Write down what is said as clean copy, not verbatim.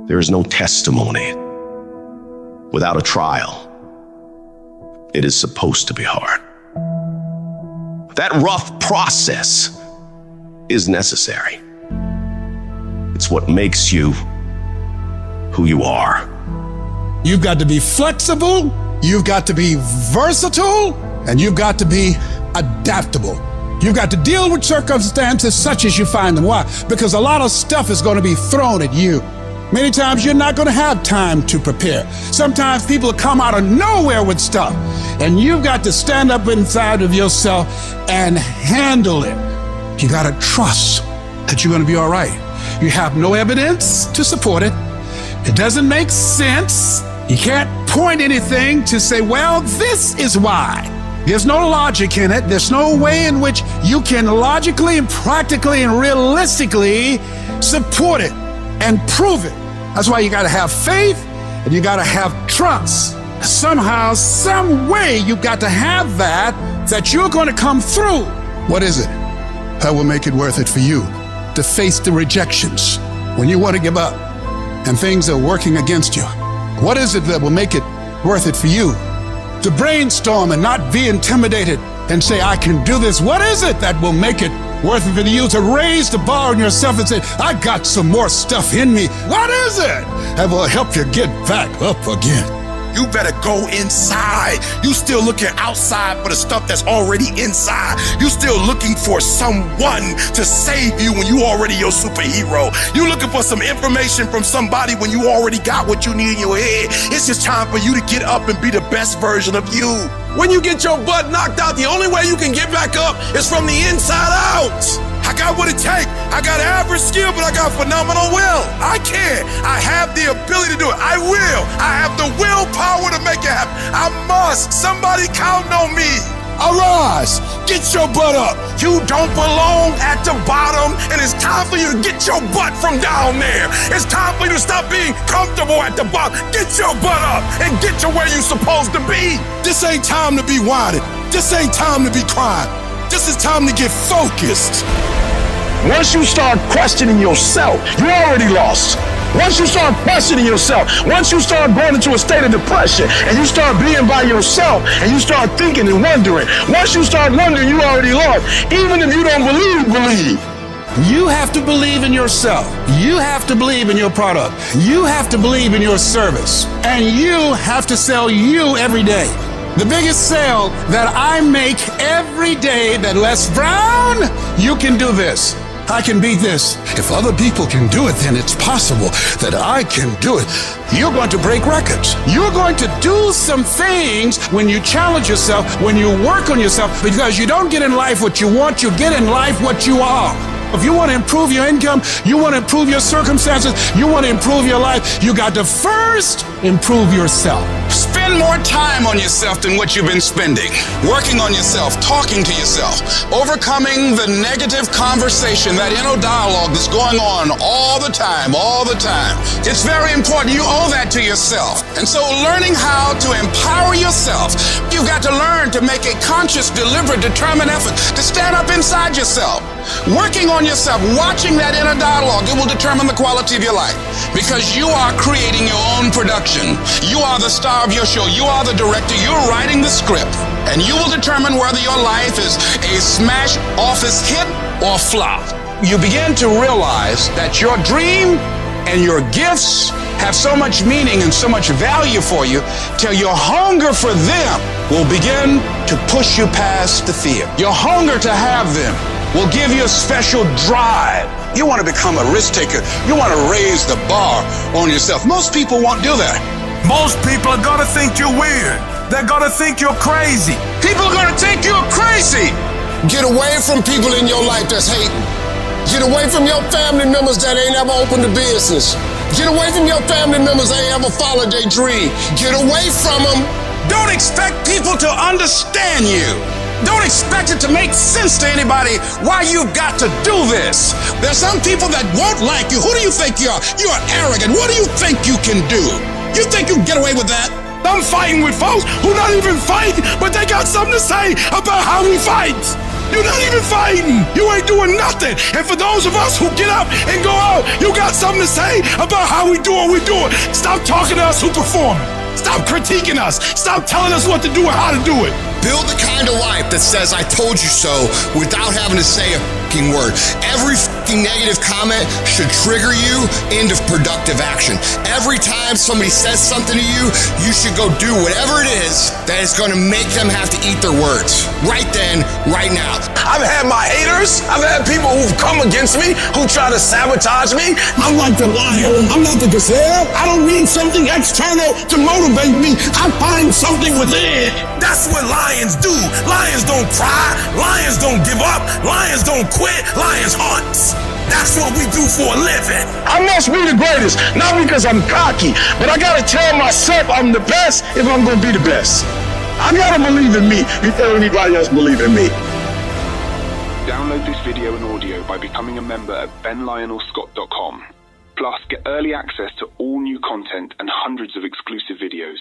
There is no testimony without a trial. It is supposed to be hard. That rough process is necessary. It's what makes you who you are. You've got to be flexible, you've got to be versatile, and you've got to be adaptable. You've got to deal with circumstances such as you find them. Why? Because a lot of stuff is going to be thrown at you. Many times you're not going to have time to prepare. Sometimes people come out of nowhere with stuff, and you've got to stand up inside of yourself and handle it. You got to trust that you're going to be all right. You have no evidence to support it. It doesn't make sense. You can't point anything to say, well, this is why. There's no logic in it. There's no way in which you can logically and practically and realistically support it and prove it. That's why you got to have faith and you got to have trust. Somehow, some way, you got to have that you're going to come through. What is it that will make it worth it for you to face the rejections when you want to give up and things are working against you? What is it that will make it worth it for you to brainstorm and not be intimidated and say, I can do this? What is it that will make it worth it for you to raise the bar on yourself and say, I got some more stuff in me? What is it that will help you get back up again? You better go inside. You still looking outside for the stuff that's already inside. You still looking for someone to save you when you already your superhero. You looking for some information from somebody when you already got what you need in your head. It's just time for you to get up and be the best version of you. When you get your butt knocked out, the only way you can get back up is from the inside out. I got what it takes. I got average skill, but I got phenomenal will. I can. I have the ability to do it. I will. I have the willpower to make it happen. I must. Somebody count on me. Arise. Get your butt up. You don't belong at the bottom, and it's time for you to get your butt from down there. It's time for you to stop being comfortable at the bottom. Get your butt up and get to where you're supposed to be. This ain't time to be whining. This ain't time to be crying. This is time to get focused. Once you start questioning yourself, you're already lost. Once you start questioning yourself, once you start going into a state of depression and you start being by yourself and you start thinking and wondering, once you start wondering, you already lost. Even if you don't believe. You have to believe in yourself. You have to believe in your product. You have to believe in your service. And you have to sell you every day. The biggest sale that I make every day that Les Brown, you can do this. I can beat this. If other people can do it, then it's possible that I can do it. You're going to break records. You're going to do some things when you challenge yourself, when you work on yourself, because you don't get in life what you want, you get in life what you are. If you want to improve your income, you want to improve your circumstances, you want to improve your life, you got to first improve yourself. Spend more time on yourself than what you've been spending. Working on yourself, talking to yourself, overcoming the negative conversation, that inner dialogue that's going on all the time. It's very important. You owe that to yourself. And so learning how to empower yourself, you've got to learn to make a conscious, deliberate, determined effort to stand up inside yourself. Working on yourself, watching that inner dialogue, it will determine the quality of your life. Because you are creating your own production. You are the star of your show. You are the director. You're writing the script. And you will determine whether your life is a smash office hit or flop. You begin to realize that your dream and your gifts have so much meaning and so much value for you till your hunger for them will begin to push you past the fear. Your hunger to have them will give you a special drive. You want to become a risk taker. You want to raise the bar on yourself. Most people won't do that. Most people are gonna think you're weird. They're gonna think you're crazy. People are going to think you're crazy. Get away from people in your life that's hating. Get away from your family members that ain't ever opened a business. Get away from your family members that ain't ever followed their dream. Get away from them. Don't expect people to understand you. Don't expect it to make sense to anybody why you've got to do this. There's some people that won't like you. Who do you think you are? You are arrogant. What do you think you can do? You think you can get away with that? I'm fighting with folks who don't even fight, but they got something to say about how we fight. You're not even fighting. You ain't doing nothing. And for those of us who get up and go out, you got something to say about how we do what we do it. Stop talking to us who perform. Stop critiquing us. Stop telling us what to do and how to do it. Build the kind of life that says I told you so without having to say a fucking word. Every fucking negative comment should trigger you into productive action. Every time somebody says something to you, you should go do whatever it is that is going to make them have to eat their words. Right then, right now. I've had my haters. I've had people who've come against me, who try to sabotage me. I'm like the lion. I'm not the gazelle. I don't need something external to motivate me. I find something within. That's what lions do. Lions don't cry. Lions don't give up. Lions don't quit. Lions hunt. That's what we do for a living. I must be the greatest, not because I'm cocky, but I gotta tell myself I'm the best if I'm gonna be the best. I gotta believe in me before anybody else believe in me. Download this video and audio by becoming a member at benlionelscott.com. Plus, get early access to all new content and hundreds of exclusive videos.